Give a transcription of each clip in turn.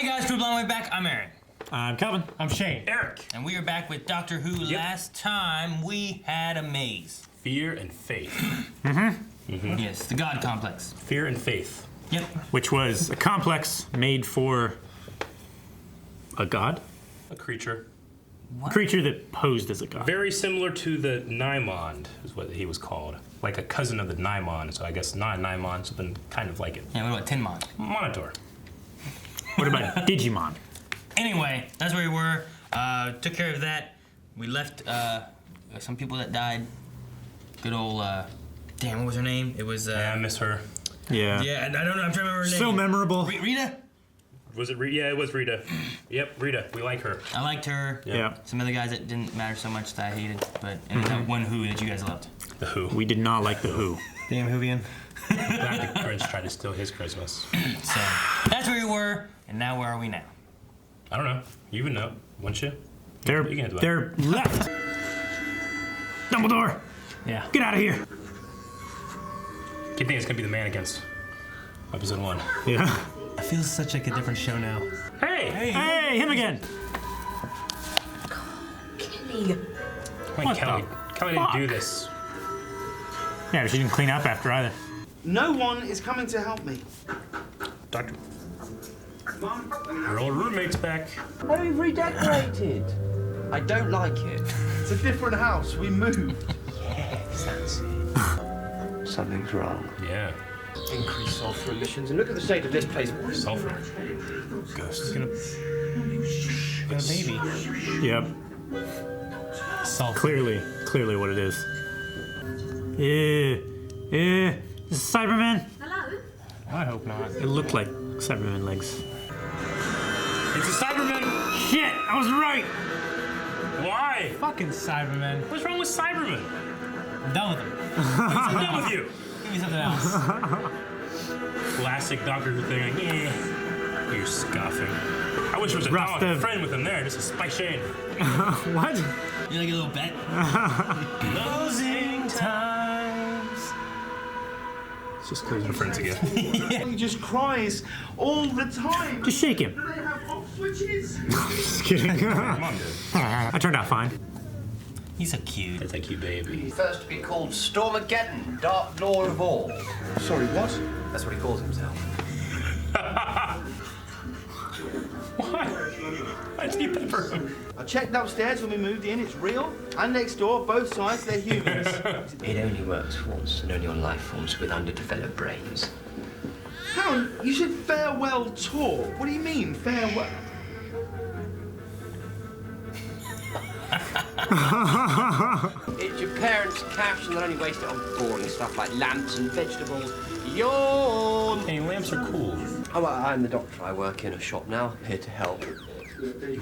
Hey guys, crew long way back. I'm Aaron. I'm Calvin. I'm Shane. Eric. And we are back with Doctor Who. Yep. Last time we had a maze. Fear and faith. Yes, the God complex. Fear and faith. Yep. Which was a complex made for a god? A creature. What? A creature that posed as a god. Very similar to the Nymond, is what he was called. Like a cousin of the Nymon, so I guess not Nymon, something kind of like it. Yeah, what about Tinmon? Monitor. What about Digimon? Anyway, that's where we were. Took care of that. We left some people that died. Good old, damn, what was her name? It was, Yeah, I miss her. Yeah. yeah, I don't know, I'm trying to remember her name. So memorable. Rita? Was it Rita? Yeah, it was Rita. Yep, Rita. We like her. I liked her. Yeah. Some other guys that didn't matter so much that I hated, but and that one Who that you guys loved. The Who. We did not like the Who. Damn Whovian. Back to Grinch tried to steal his Christmas. So, that's where we were, and now where are we now? I don't know. You would know, wouldn't you? They're left. Dumbledore, Yeah. get out of here. Kid think it's gonna be the mannequins. Episode 1. Yeah. I feel such like a different show now. Hey! Hey, him again. Kelly. Wait, What Kelly. the Kelly didn't do fuck? this. Yeah, but she didn't clean up after either. No one is coming to help me. Doctor. Your old roommate's back. Very redecorated. I don't like it. It's a different house. We moved. Yes, that's it. Something's wrong. Yeah. Increased sulfur emissions, and look at the state of this place. Sulfur. Ghosts. Got a baby. Yep. Salt. Clearly what it is. This is Cybermen. Hello? I hope not. It looked like Cybermen legs. It's a Cyberman! Shit, I was right. Why? Fucking Cybermen. What's wrong with Cyberman? I'm done with them. What's wrong with you? Give me something else. Classic Doctor Who thing, like, yeah. You're scoffing. I wish there was a Rough dog the- friend with him there, just a Spike Shane. What? You like a little bet? Closing times. It's just closing Friends again. He just cries all the time. Just shake him. Do they have off switches? Just kidding. Come on, dude. I turned out fine. He's so cute. It's a cute baby. First to be called Stormageddon, Dark Lord of all. Sorry, what? That's what he calls himself. Why? Why did you pepper him? I checked upstairs when we moved in. It's real. And next door, both sides, they're humans. It only works once, and only on life forms with underdeveloped brains. Hang on, you said farewell tour. What do you mean, farewell? It's your parents' cash, and they'll only waste it on boring stuff like lamps and vegetables. Yawn! Hey, lamps are cool. Oh, well, I'm the doctor. I work in a shop now, here to help.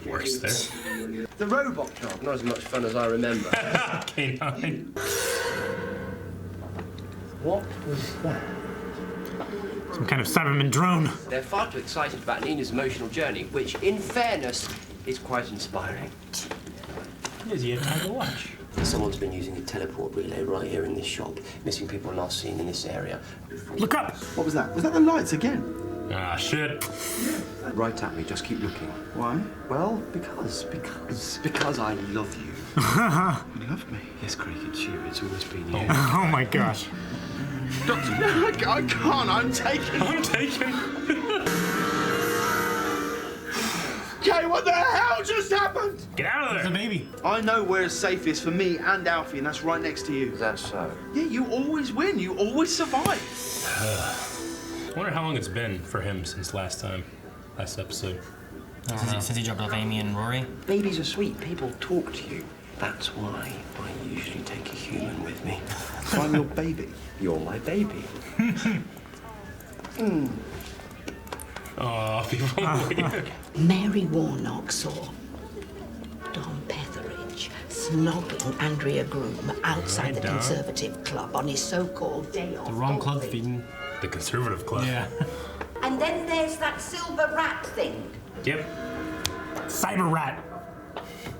Works there. The robot job, not as much fun as I remember. K9. What was that? Some kind of Cyberman drone. They're far too excited about Nina's emotional journey, which, in fairness, is quite inspiring. Yes, you have time to watch. Someone's been using a teleport relay right here in this shop. Missing people last seen in this area. Look up. What was that? Was that the lights again? Ah, shit. Right at me, just keep looking. Why? Well, because I love you. You loved me. Yes, Craig, it's you. It's always been you. Oh my gosh. Doctor, no, I can't. I'm taking. I'm taken. Okay, what the hell just happened? Get out of The there. baby. I know where it's safest for me and Alfie, and that's right next to you. Is that so? Yeah, you always win. You always survive. I wonder how long it's been for him since last episode. Since he dropped off Amy and Rory. Babies are sweet. People talk to you. That's why I usually take a human with me. So I'm your baby. You're my baby. Oh, people. Mary Warnock saw Dom Petheridge snogging Andrea Groom outside the Dom. Conservative Club on his so-called day off. The wrong club holiday. feeding. The conservative club. Yeah. And then there's that silver rat thing. Yep. Cyber rat.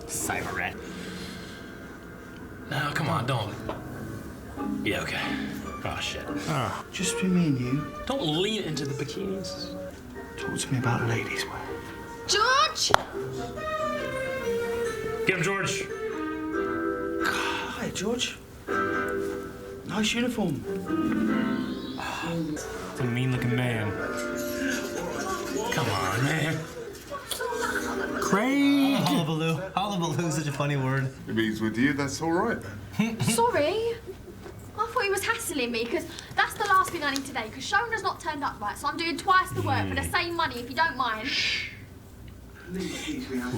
Cyber rat. No, come on, don't. Yeah, okay. Oh, shit. Just between me and you, Don't lean into the bikinis. talk to me about ladies' wear. George! Get him, George. Hi, George. Nice uniform. It's a mean-looking man. Come on, man. Craig! Hullabaloo. Hullabaloo is such a funny word. If he's with you, that's all right. Sorry. I thought he was hassling me, because that's the last thing I need today, because Shona's not turned up right, so I'm doing twice the work for the same money, if you don't mind.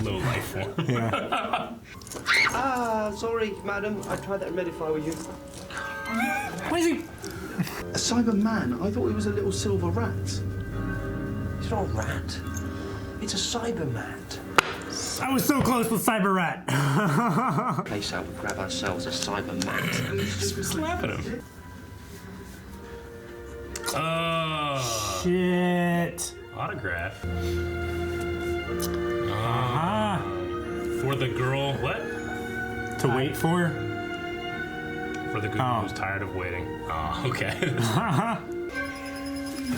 Low life form. Yeah. Sorry, madam. I tried that red if I were you. What is he? A Cyberman? I thought he was a little silver rat. It's not a rat. It's a Cyberman. I was so close with Cyber Rat. Place out, we grab ourselves a Cyberman. Slapping him. Oh. Shit. Autograph. Uh-huh. For the girl, what? To wait for? For the girl who's tired of waiting. Oh, okay.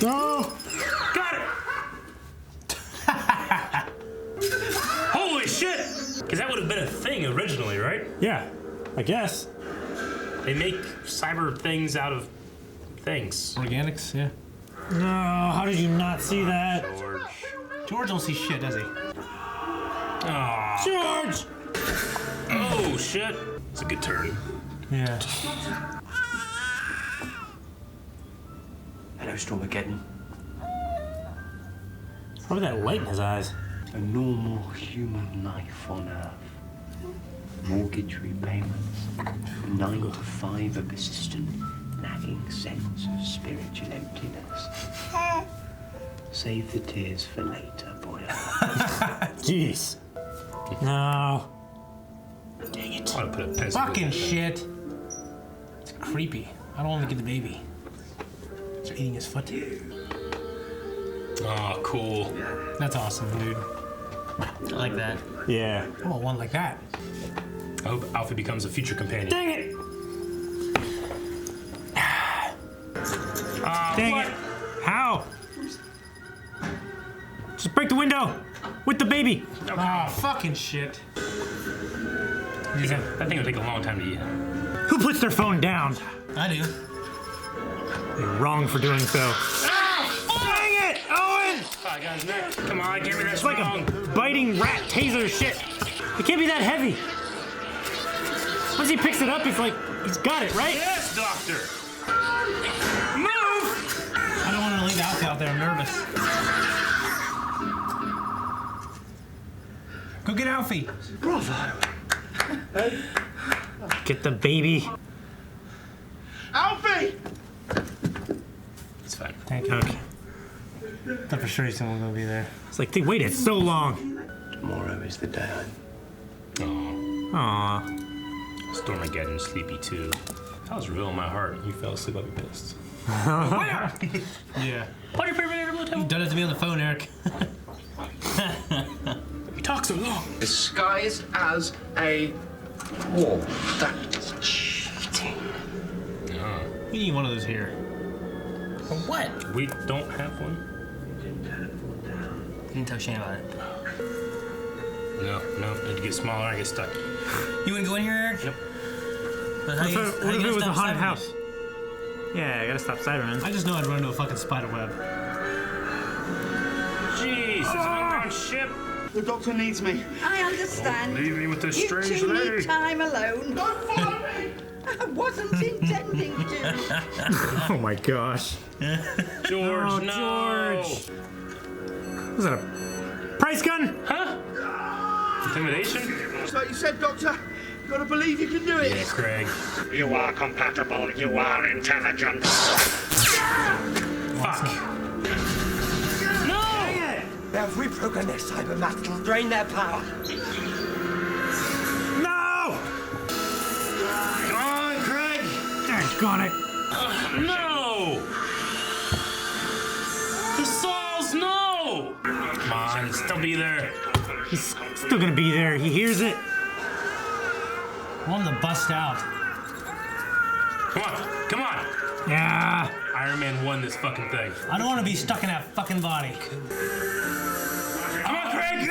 No! Got it! Holy shit! Because that would have been a thing originally, right? Yeah, I guess. They make cyber things out of things. Organics, yeah. No, how did you not see that? George. George don't see shit, does he? Aw. George! Oh, shit. It's a good turn. Yeah. Hello, Stormageddon. Probably that light in his eyes. A normal human life on Earth. Mortgage repayments. 9 to 5, a persistent, nagging sense of spiritual emptiness. Save the tears for later, boy. Jeez. No. Dang it. I want to put a pencil. Fucking shit. It's creepy. I don't want to get the baby. It's eating his foot. Oh, cool. That's awesome, dude. I like that. Yeah. I want one like that. I hope Alfie becomes a future companion. Dang it! Dang it! How? Just break the window with the baby. Oh, fucking shit. That thing would take a long time to eat. Who puts their phone down? I do. You're wrong for doing so. Dang it, Owen! Oh, I got his neck. Come on, give me that It's like strong. a biting rat taser shit. It can't be that heavy. Once he picks it up, it's like he's got it, right? Yes, doctor. Move! I don't want to leave Alfie out there. I'm nervous. Go get Alfie. Bravo. Get the baby. Alfie! It's fine. Thank you. Okay. Thought for sure someone gonna be there. It's like they waited so long. Tomorrow is the day. Oh, Aw. Stormageddon, sleepy too. If I was real in my heart, you fell asleep, I'd be pissed. Yeah. What are your favorite blue You've done it to me on the phone, Eric. You talk so long. Disguised as a wolf. That is cheating. We need one of those here. For what? We don't have one. Didn't tell Shane about it. No, it'd get smaller, I get stuck. You wanna go in here, Eric? Yep. But What if it was a haunted house? Cybermen? Yeah, I gotta stop Cybermen. I just know I'd run into a fucking spider web. Jeez, this is an unbound ship. The doctor needs me. I understand. Leave me with this You strange two lady. need time alone. Don't follow me! I wasn't intending to. Oh my gosh. George, Oh, no. George. Was that a price gun? Huh? Intimidation? It's like you said, Doctor. You gotta believe you can do it. Yeah, Craig. You are compatible. You are intelligent. Fuck. No! They have reprogrammed their cybermat to drain their power. No! Come on, Craig. Daggone it. No! The souls, no! Come on, still be there. He's still gonna be there. He hears it. I want him to bust out. Come on. Yeah. Iron Man won this fucking thing. I don't want to be stuck in that fucking body. Come on, Craig!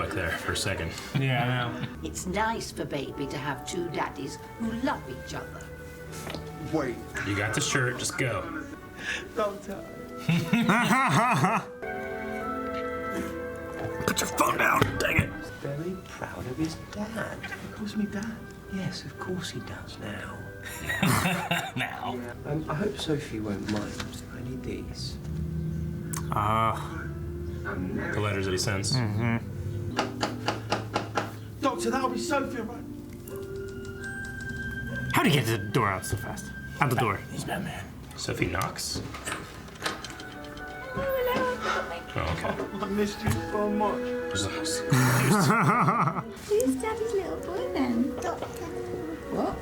stomach there for a second. Yeah, I know. It's nice for baby to have two daddies who love each other. Wait, You got the shirt, just go. Doctor. Put your phone down. Dang it. Very proud of his dad. He calls me Dad. Yes, of course he does now. Now. I hope Sophie won't mind. I need these. The letters that he sends. Doctor, that'll be Sophie, right? How'd he get to the door out so fast? Out the door. He's Batman. Sophie knocks. Oh, okay. I missed you so much. Who's Daddy's little boy then? Doctor. What?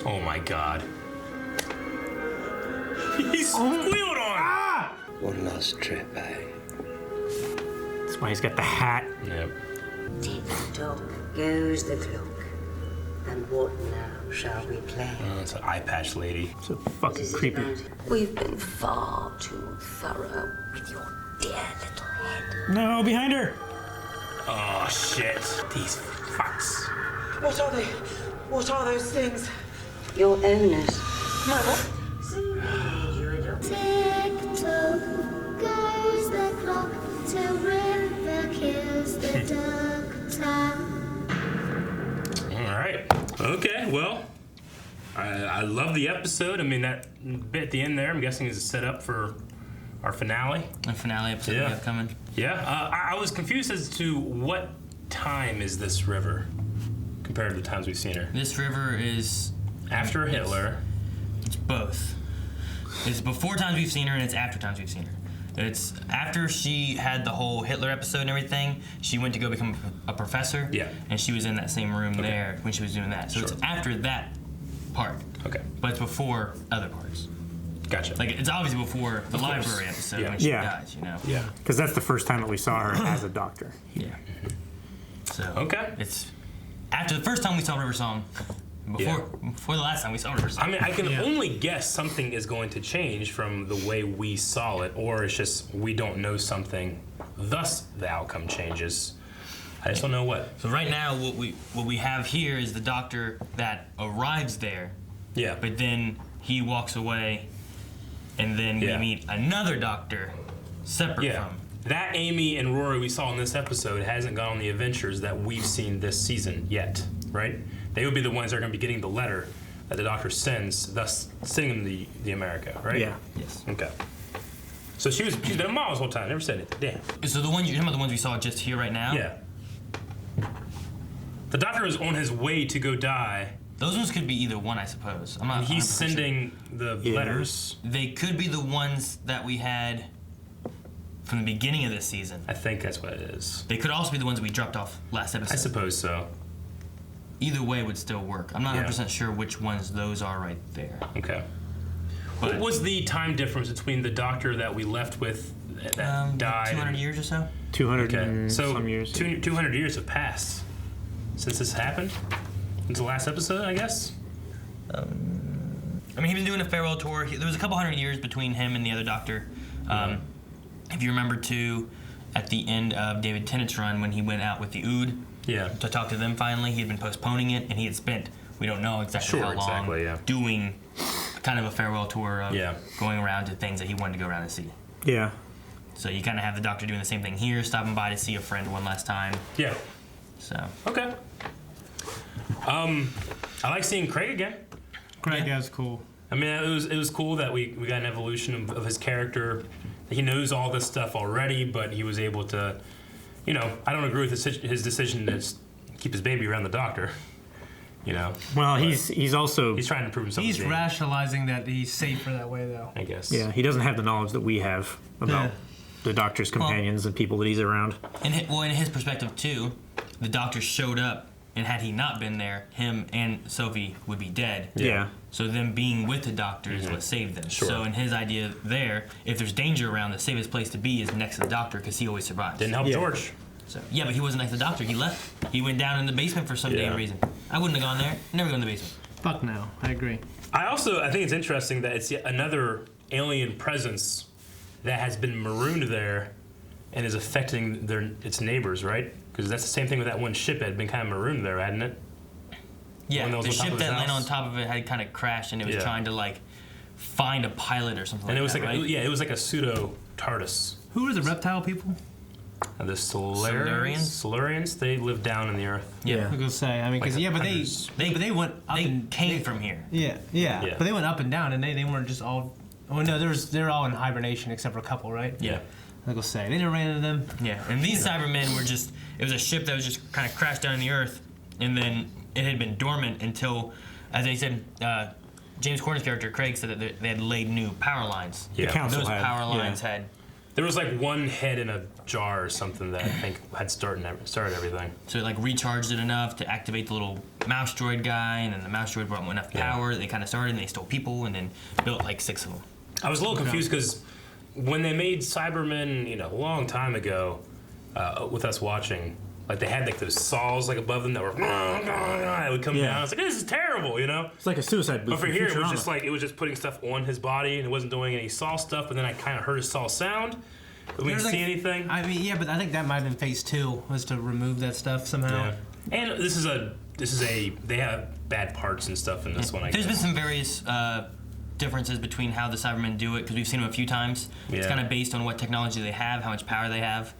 Oh my God. He's squealed on! One last trip, eh? That's why he's got the hat. Yep. Tick-tock goes the clock. And what now shall we play? Oh, it's an eye patch lady. So fucking creepy. We've been far too thorough with your dear little head. No, behind her. Oh shit. These fucks. What are they? What are those things? Your owners. My what? Tick-tock goes the clock till River kills the doctor. All right. Okay, well, I love the episode. I mean, that bit at the end there, I'm guessing, is a setup for our finale. The finale episode we have coming. Yeah. I was confused as to what time is this river compared to the times we've seen her. This river is after Hitler. It's both. It's before times we've seen her, and it's after times we've seen her. It's after she had the whole Hitler episode and everything, she went to go become a professor. Yeah. And she was in that same room there when she was doing that. So Sure. it's after that part. Okay. But it's before other parts. Gotcha. Like, it's obviously before the Of course. library episode Yeah. when she Yeah. dies, you know? Yeah. Because that's the first time that we saw her as a doctor. Yeah. So Okay. it's after the first time we saw River Song, before the last time we saw River Song. I mean, I can only guess something is going to change from the way we saw it, or it's just we don't know something, thus the outcome changes. I just don't know what. So right now, what we have here is the doctor that arrives there. Yeah. But then he walks away, and then we meet another doctor separate from. That Amy and Rory we saw in this episode hasn't gone on the adventures that we've seen this season yet, right? They would be the ones that are going to be getting the letter that the doctor sends, thus sending them the America, right? Yeah. Yes. Okay. So she's been a mom this whole time, never said anything. Damn. So the ones you're talking about, the ones we saw just here right now. Yeah. The doctor is on his way to go die. Those ones could be either one, I suppose. I'm not. He's 100% sending the letters. They could be the ones that we had from the beginning of this season. I think that's what it is. They could also be the ones we dropped off last episode. I suppose so. Either way would still work. I'm not 100% sure which ones those are right there. Okay. But what was the time difference between the doctor that we left with that died? 200 years or so? 200 Okay. and So some years. 200 years have passed since this happened? Since the last episode, I guess? I mean, he's been doing a farewell tour. There was a couple hundred years between him and the other doctor. If you remember, too, at the end of David Tennant's run, when he went out with the Ood to talk to them finally, he had been postponing it, and he had spent, we don't know exactly how long, doing kind of a farewell tour of going around to things that he wanted to go around and see. Yeah. So you kind of have the doctor doing the same thing here, stopping by to see a friend one last time. Yeah. So. Okay. I like seeing Craig again. Craig is cool. I mean, it was cool that we got an evolution of his character. He knows all this stuff already, but he was able to, you know, I don't agree with his decision to keep his baby around the doctor. You know. Well, he's also trying to prove himself. He's rationalizing that he's safer that way, though. I guess. Yeah, he doesn't have the knowledge that we have about the doctor's companions and people that he's around. And in his perspective too, the doctor showed up, and had he not been there, him and Sophie would be dead. Yeah. So them being with the doctor is what saved them. Sure. So in his idea there, if there's danger around, the safest place to be is next to the doctor because he always survives. Didn't help George. So yeah, but he wasn't next to the doctor. He left. He went down in the basement for some damn reason. I wouldn't have gone there. Never go in the basement. Fuck no. I agree. I think it's interesting that it's yet another alien presence that has been marooned there and is affecting its neighbors, right? Because that's the same thing with that one ship that had been kind of marooned there, hadn't it? Yeah, One that was the on top ship of his that landed house? on top of it had kind of crashed, and it was trying to like find a pilot or something. And it was that, like, right? it was like a pseudo TARDIS. Who are the reptile people? The Silurians, they live down in the earth. Yeah. I was gonna say. I mean, because Like but hundreds. they went up and came from here. Yeah. Yeah. But they went up and down, and they weren't just all. Oh no, they're all in hibernation except for a couple, right? Yeah. I was gonna say they never ran into them. Yeah, and these Cybermen were just, it was a ship that was just kind of crashed down on the Earth, and then it had been dormant until, as they said, James Corden's character, Craig, said that they had laid new power lines. Yeah. The council Those had, power lines had. There was like one head in a jar or something that I think had started everything. So it like recharged it enough to activate the little mouse droid guy, and then the mouse droid brought enough power that they kind of started, and they stole people, and then built like 6 of them. I was a little confused because when they made Cybermen, a long time ago, with us watching, like they had like those saws like above them that were, it would come down. I was like, this is terrible, It's like a suicide booth. But for from here, it was Futurama. just like putting stuff on his body, and it wasn't doing any saw stuff. But then I kind of heard his saw sound, but we didn't see anything. I mean, yeah, but I think that might have been phase 2 was to remove that stuff somehow. Yeah. And this is they have bad parts and stuff in this one. I There's been guess. some various differences between how the Cybermen do it, because we've seen them a few times. It's Yeah. kind of based on what technology they have, how much power they have.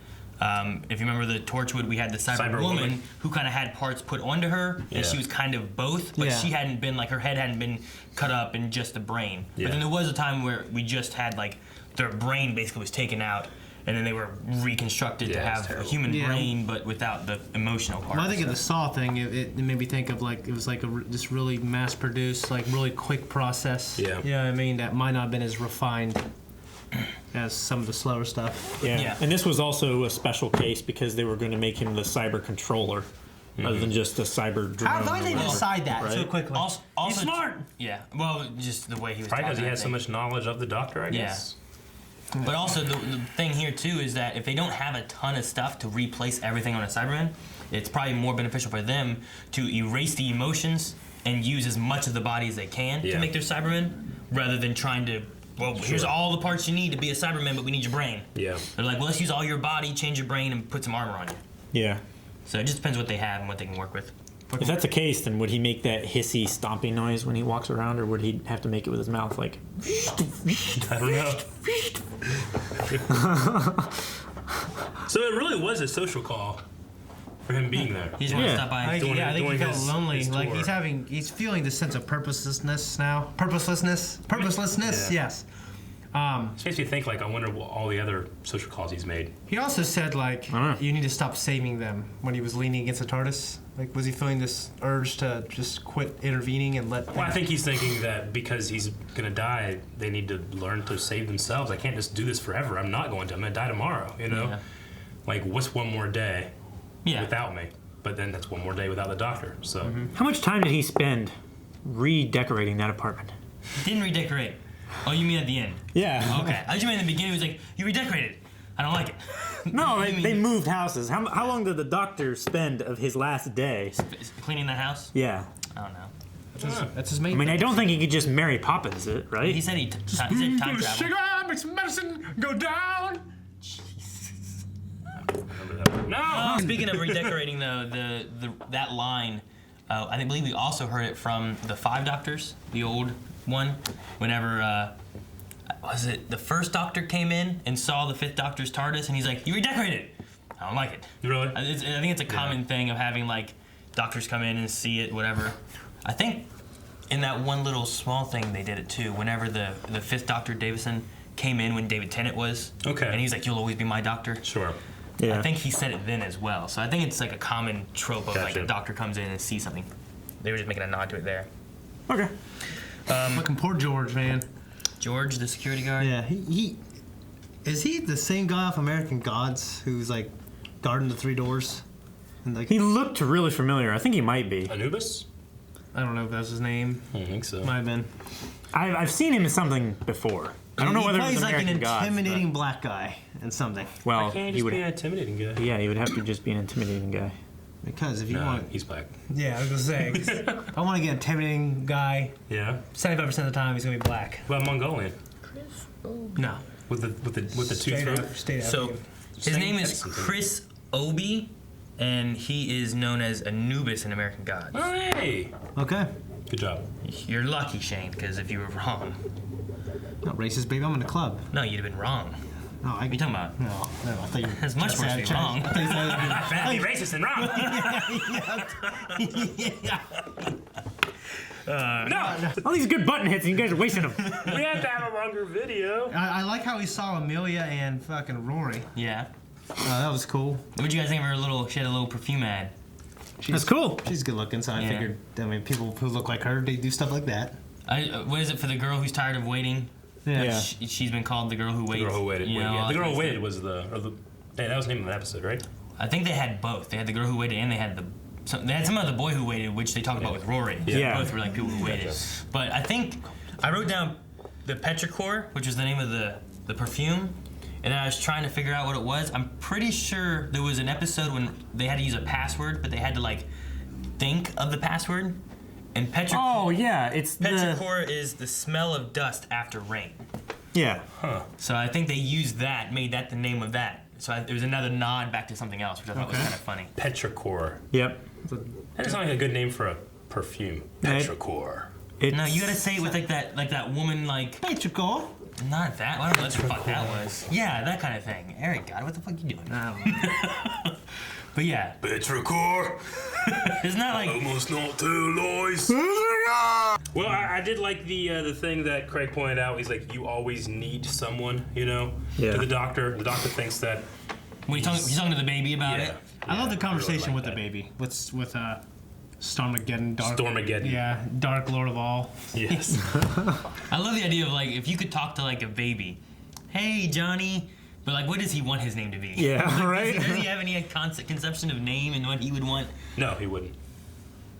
If you remember the Torchwood, we had the Cyberwoman who kind of had parts put onto her, and she was kind of both, but she hadn't been, like, her head hadn't been cut up in just the brain. Yeah. But then there was a time where we just had, like, their brain basically was taken out, and then they were reconstructed to have a human brain, but without the emotional part. Well, I think of the Saw thing, it made me think of like, it was like this really mass-produced, like really quick process. Yeah. You know what I mean? That might not have been as refined as some of the slower stuff. Yeah. And this was also a special case because they were going to make him the cyber controller rather than just a cyber drone. How did they decide that so quickly? Also, He's smart! Yeah, well, just the way he was Probably because he talking, I has so think. much knowledge of the Doctor, I guess. But also, the thing here, too, is that if they don't have a ton of stuff to replace everything on a Cyberman, it's probably more beneficial for them to erase the emotions and use as much of the body as they can to make their Cybermen, rather than trying to, here's all the parts you need to be a Cyberman, but we need your brain. Yeah. They're like, well, let's use all your body, change your brain, and put some armor on you. Yeah. So it just depends what they have and what they can work with. If that's the case, then would he make that hissy stomping noise when he walks around, or would he have to make it with his mouth like? I don't know. So it really was a social call for him being there. He's want to stop by. I think he felt lonely. his Like tour. he's feeling this sense of purposelessness now. Purposelessness. Yes. It makes me think, like, I wonder what all the other social calls he's made. He also said like you need to stop saving them when he was leaning against the TARDIS. Like, was he feeling this urge to just quit intervening and let? Well, I think he's thinking that because he's gonna die, they need to learn to save themselves. I can't just do this forever. I'm not going to. I'm gonna die tomorrow. Yeah. Like, what's one more day without me? But then that's one more day without the Doctor. So How much time did he spend redecorating that apartment? Didn't redecorate. Oh, you mean at the end? Yeah. Okay. I just mean in the beginning. He was like, you redecorated. I don't like it. No, they moved houses. How long did the Doctor spend of his last day? Cleaning that house? Yeah. I don't know. That's his main. I mean, I don't think he could just Mary Poppins it, right? He said he said time travel. Sugar makes medicine go down. No. Speaking of redecorating, though, that line, I believe we also heard it from the 5 Doctors, the old one. Whenever was it the first Doctor came in and saw the 5th Doctor's TARDIS, and he's like, "You redecorated it." I don't like it. Really? I think it's a common thing of having like Doctors come in and see it, whatever. I think in that one little small thing they did it too. Whenever the 5th Doctor Davison came in when David Tennant was, and he's like, "You'll always be my Doctor." Sure. Yeah. I think he said it then as well. So I think it's like a common trope of like a Doctor comes in and sees something. They were just making a nod to it there. Okay. Fucking poor George, man. George, the security guard. Yeah, he is he the same guy off American Gods who's like guarding the 3 doors? And like, He looked really familiar. I think he might be. Anubis? I don't know if that's his name. I don't think so. Might have been. I've seen him in something before. I don't know whether it was plays like American an Gods. intimidating black guy in something. Well, Why can't he he just would. be an intimidating guy? Yeah, he would have to just be an intimidating guy. Because if you No, want, he's black. yeah, I was gonna say, 'cause I want to get an intimidating guy. Yeah. 75% of the time, he's gonna be black. What about Mongolian? No. With the two Straight throat? up, straight up. So his name is Chris Obi, and he is known as Anubis in American Gods. Oh, hey! Okay. Good job. You're lucky, Shane, because if you were wrong... Not racist, baby. I'm in the club. No, you'd have been wrong. No, What are you talking about? No, I thought you... It's much worse to be wrong. Badly racist and wrong. No! All these good button hits and you guys are wasting them. We have to have a longer video. I like how we saw Amelia and fucking Rory. Yeah. That was cool. What'd you guys think of her little... She had a little perfume ad. That's cool. She's good looking, so I figured, people who look like her, they do stuff like that. What is it for the girl who's tired of waiting? Yeah. She's been called the girl who waits. The girl who waited. You know, The girl who waited was hey, that was the name of the episode, right? I think they had both. They had the girl who waited and they had some of the boy who waited, which they talked about with Rory. Yeah. Both were like people who waited. But I think I wrote down the petrichor, which is the name of the perfume, and then I was trying to figure out what it was. I'm pretty sure there was an episode when they had to use a password, but they had to like think of the password. And petrichor. Oh yeah, it's petrichor is the smell of dust after rain. Yeah. Huh. So I think they used that, made that the name of that. So it was another nod back to something else, which I thought was kind of funny. Petrichor. Yep. That sounds like a good name for a perfume. Petrichor. No, you gotta say it with like that woman like Petrichor. Not that. I don't know what the fuck that was. Yeah, that kind of thing. Eric, God, what the fuck you doing? I don't know. But yeah. Petrichor. Isn't that like almost not too lies? Well, I did like the thing that Craig pointed out. He's like, you always need someone, you know. Yeah. To the doctor thinks that. When he's talking to the baby about it. I love the conversation really with like the baby. With Stormageddon, Stormageddon. Yeah, Dark Lord of All. Yes. I love the idea of like if you could talk to like a baby. Hey, Johnny. But like, what does he want his name to be? Yeah, like, right? Does he have any conception of name and what he would want? No, he wouldn't.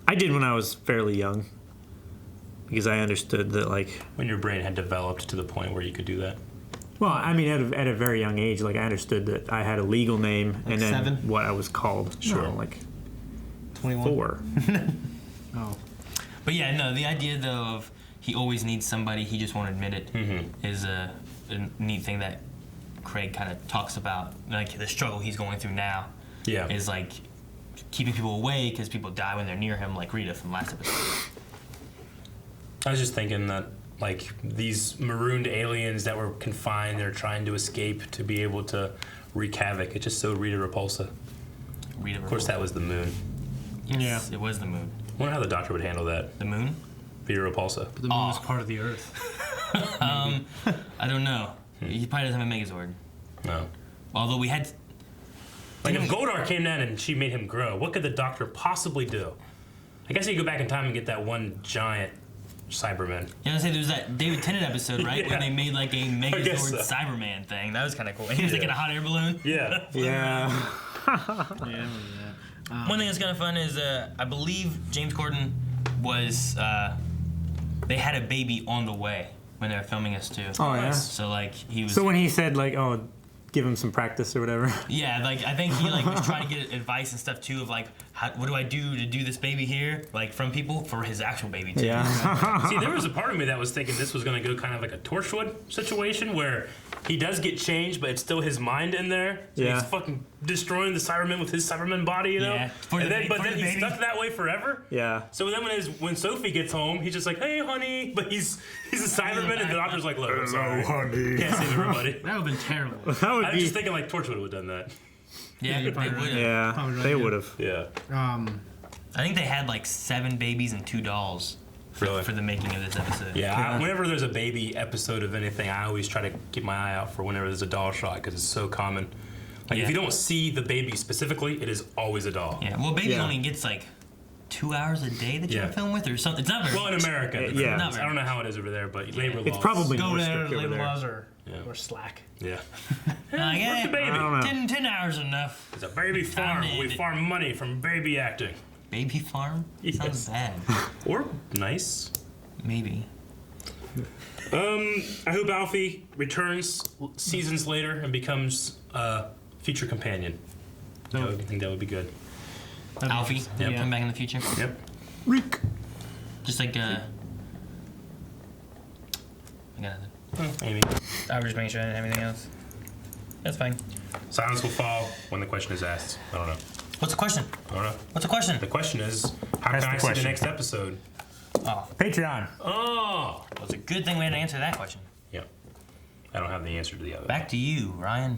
I did when I was fairly young. Because I understood that, like... When your brain had developed to the point where you could do that? Well, I mean, at a very young age, like, I understood that I had a legal name like and then 7? what I was called. Sure. No, like... 21? 4. Oh. But yeah, no, the idea, though, of he always needs somebody, he just won't admit it, is a neat thing that Craig kind of talks about. Like, the struggle he's going through now is, like, keeping people away because people die when they're near him, like Rita from last episode. I was just thinking that, like, these marooned aliens that were confined, they're trying to escape to be able to wreak havoc. It's just so Rita Repulsa. Of course, that was the moon. Yes, it was the moon. I wonder how the doctor would handle that. The moon? Rita Repulsa. But the moon is part of the Earth. I don't know. He probably doesn't have a Megazord. No. Although we had... Like, if Goldar came down and she made him grow, what could the doctor possibly do? I guess he could go back in time and get that one giant Cyberman. Yeah, I was gonna say there was that David Tennant episode, right, where they made like a Megazord Cyberman thing. That was kind of cool. And he was like in a hot air balloon. Yeah. Yeah. One thing that's kind of fun is I believe James Corden was they had a baby on the way when they were filming us too. Oh yeah. So like he was. So when he said like, oh, give him some practice or whatever. Yeah, like I think he like was trying to get advice and stuff too of like, what do I do to do this baby here? Like from people for his actual baby too. Yeah. See, there was a part of me that was thinking this was going to go kind of like a Torchwood situation where he does get changed, but it's still his mind in there. So Yeah. he's fucking destroying the Cybermen with his Cyberman body, you know? Yeah. But then he's stuck that way forever. Yeah. So then when Sophie gets home, he's just like, hey, honey. But he's a Cyberman, and the doctor's like, look, I'm sorry. honey. Can't save everybody. That would have been terrible. That would I was be. just thinking like Torchwood would have done that. Yeah, you're they probably would right. have. Yeah, Probably right, they yeah. would have. Yeah. I think they had like 7 babies and 2 dolls Really? for the making of this episode. Yeah, whenever there's a baby episode of anything, I always try to keep my eye out for whenever there's a doll shot because it's so common. Like if you don't see the baby specifically, it is always a doll. Yeah. Well, baby only gets like 2 hours a day that you can film with, or something. It's not very. Well, in America, Yeah. Not I very don't know how it is over there, but labor laws. It's probably Go more there, strict over labor there. laws or slack. Yeah. yeah, the baby? I don't know. 10 hours enough. It's a baby farm. We farm money from baby acting. Baby farm? Sounds bad. Or nice. Maybe. I hope Alfie returns seasons later and becomes a future companion. I think that would be good. Alfie, come back in the future. Yep. Rick. Just like I got nothing. Maybe. I was just making sure I didn't have anything else. That's fine. Silence will fall when the question is asked. I don't know. What's the question? I don't know. What's the question? The question is, how That's can I the see the question. next episode? Oh, Patreon. Oh! well, it's a good thing we had to answer that question. Yeah. I don't have the answer to the other. Back to you, Ryan.